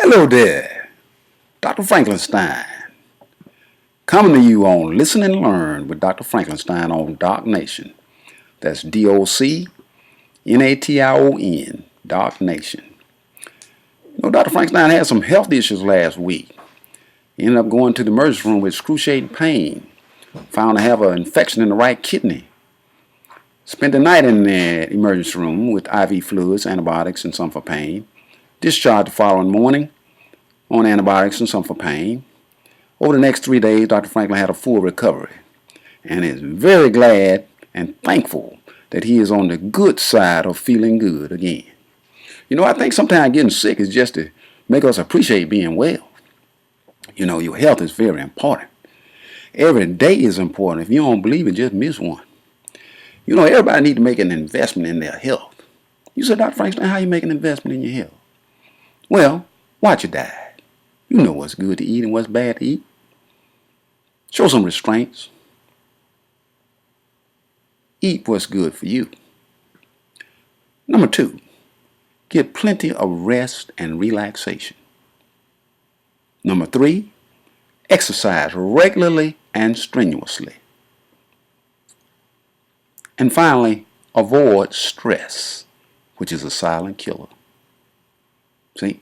Hello there, Dr. Frankenstein, coming to you on Listen and Learn with Dr. Frankenstein on Doc Nation. That's DOCNATION, Doc Nation. Dr. Frankenstein had some health issues last week. He ended up going to the emergency room with excruciating pain. Found to have an infection in the right kidney. Spent the night in the emergency room with IV fluids, antibiotics, and some for pain. Discharged the following morning on antibiotics and some for pain. Over the next 3 days, Dr. Franklin had a full recovery and is very glad and thankful that he is on the good side of feeling good again. I think sometimes getting sick is just to make us appreciate being well. Your health is very important. Every day is important. If you don't believe it, just miss one. Everybody needs to make an investment in their health. You said, Dr. Frankenstein, how you make an investment in your health? Well, watch your diet. You know what's good to eat and what's bad to eat. Show some restraints. Eat what's good for you. Number 2, get plenty of rest and relaxation. Number 3, exercise regularly and strenuously. And finally, avoid stress, which is a silent killer. See?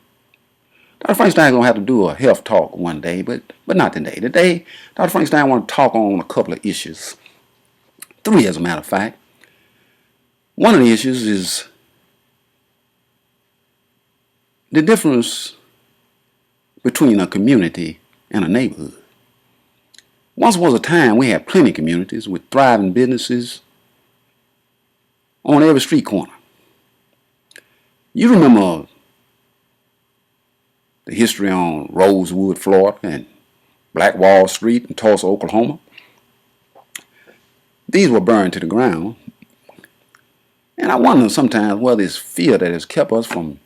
Dr. Frankenstein is going to have to do a health talk one day, but not today. Today, Dr. Frankenstein wants to talk on a couple of issues. 3, as a matter of fact. One of the issues is the difference between a community and a neighborhood. Once was a time we had plenty of communities with thriving businesses on every street corner. You remember the history on Rosewood, Florida, and Black Wall Street in Tulsa, Oklahoma. These were burned to the ground. And I wonder sometimes whether it's fear that has kept us from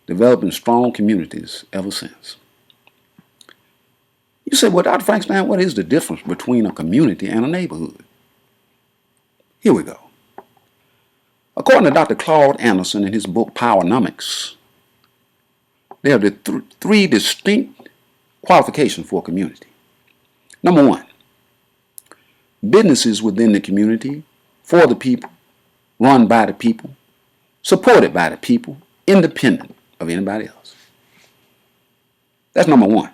developing strong communities ever since. You say, well, Dr. Frankenstein, what is the difference between a community and a neighborhood? Here we go. According to Dr. Claude in his book POWERNOMICS, there are the 3 distinct qualifications for a community. Number 1, businesses within the community, for the people, run by the people, supported by the people, independent of anybody else. That's number 1.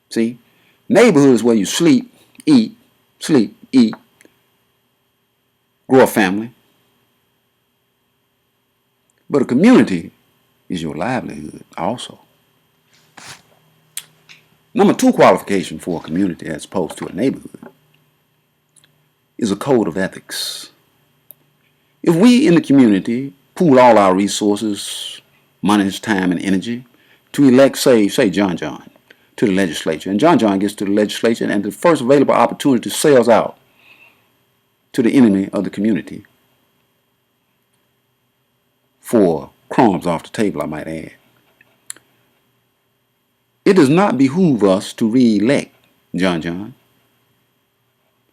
See, neighborhood is where you sleep, eat, grow a family. But a community is your livelihood also. Number 2 qualification for a community as opposed to a neighborhood is a code of ethics. If we in the community pool all our resources, money, time, and energy to elect, say John to the legislature, and John gets to the legislature and the first available opportunity sells out to the enemy of the community for crumbs off the table, I might add. It does not behoove us to re-elect John.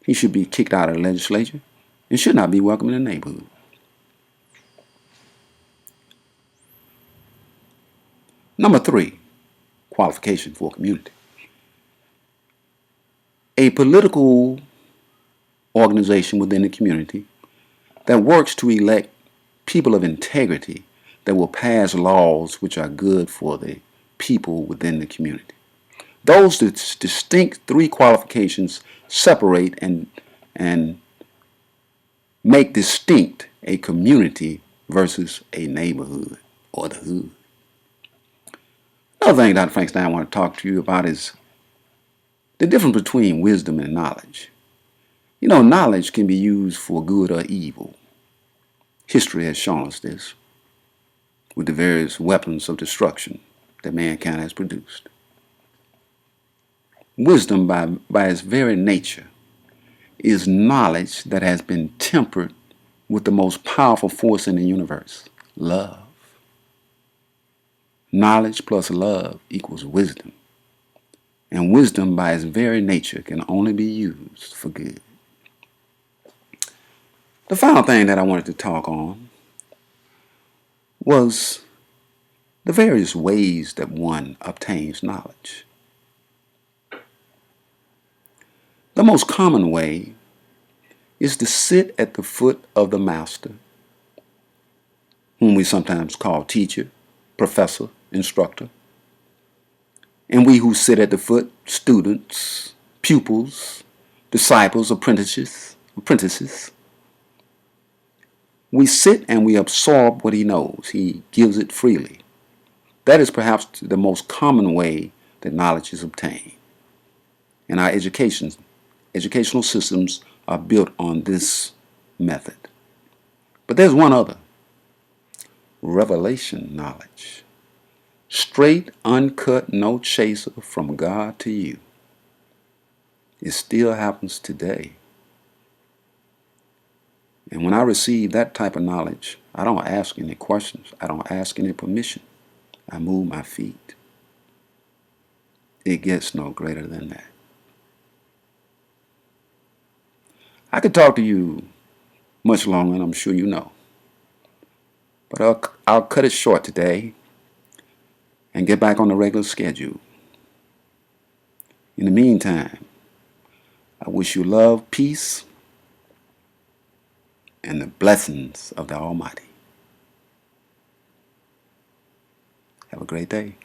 He should be kicked out of the legislature and should not be welcome in the neighborhood. Number 3, qualification for a community. A political organization within the community that works to elect people of integrity that will pass laws which are good for the people within the community. Those distinct 3 qualifications separate and make distinct a community versus a neighborhood or the hood. Another thing Dr. Frankenstein I want to talk to you about is the difference between wisdom and knowledge. Knowledge can be used for good or evil. History has shown us this with the various weapons of destruction that mankind has produced. Wisdom, by its very nature, is knowledge that has been tempered with the most powerful force in the universe, love. Knowledge plus love equals wisdom. And wisdom, by its very nature, can only be used for good. The final thing that I wanted to talk on was the various ways that one obtains knowledge. The most common way is to sit at the foot of the master, whom we sometimes call teacher, professor, instructor, and we who sit at the foot, students, pupils, disciples, apprentices. We sit and we absorb what he knows. He gives it freely. That is perhaps the most common way that knowledge is obtained. And our educational systems are built on this method. But there's one other. Revelation knowledge. Straight, uncut, no chaser from God to you. It still happens today. And when I receive that type of knowledge, I don't ask any questions. I don't ask any permission. I move my feet. It gets no greater than that. I could talk to you much longer, and I'm sure you know. But I'll cut it short today and get back on the regular schedule. In the meantime, I wish you love, peace, and the blessings of the Almighty. Have a great day.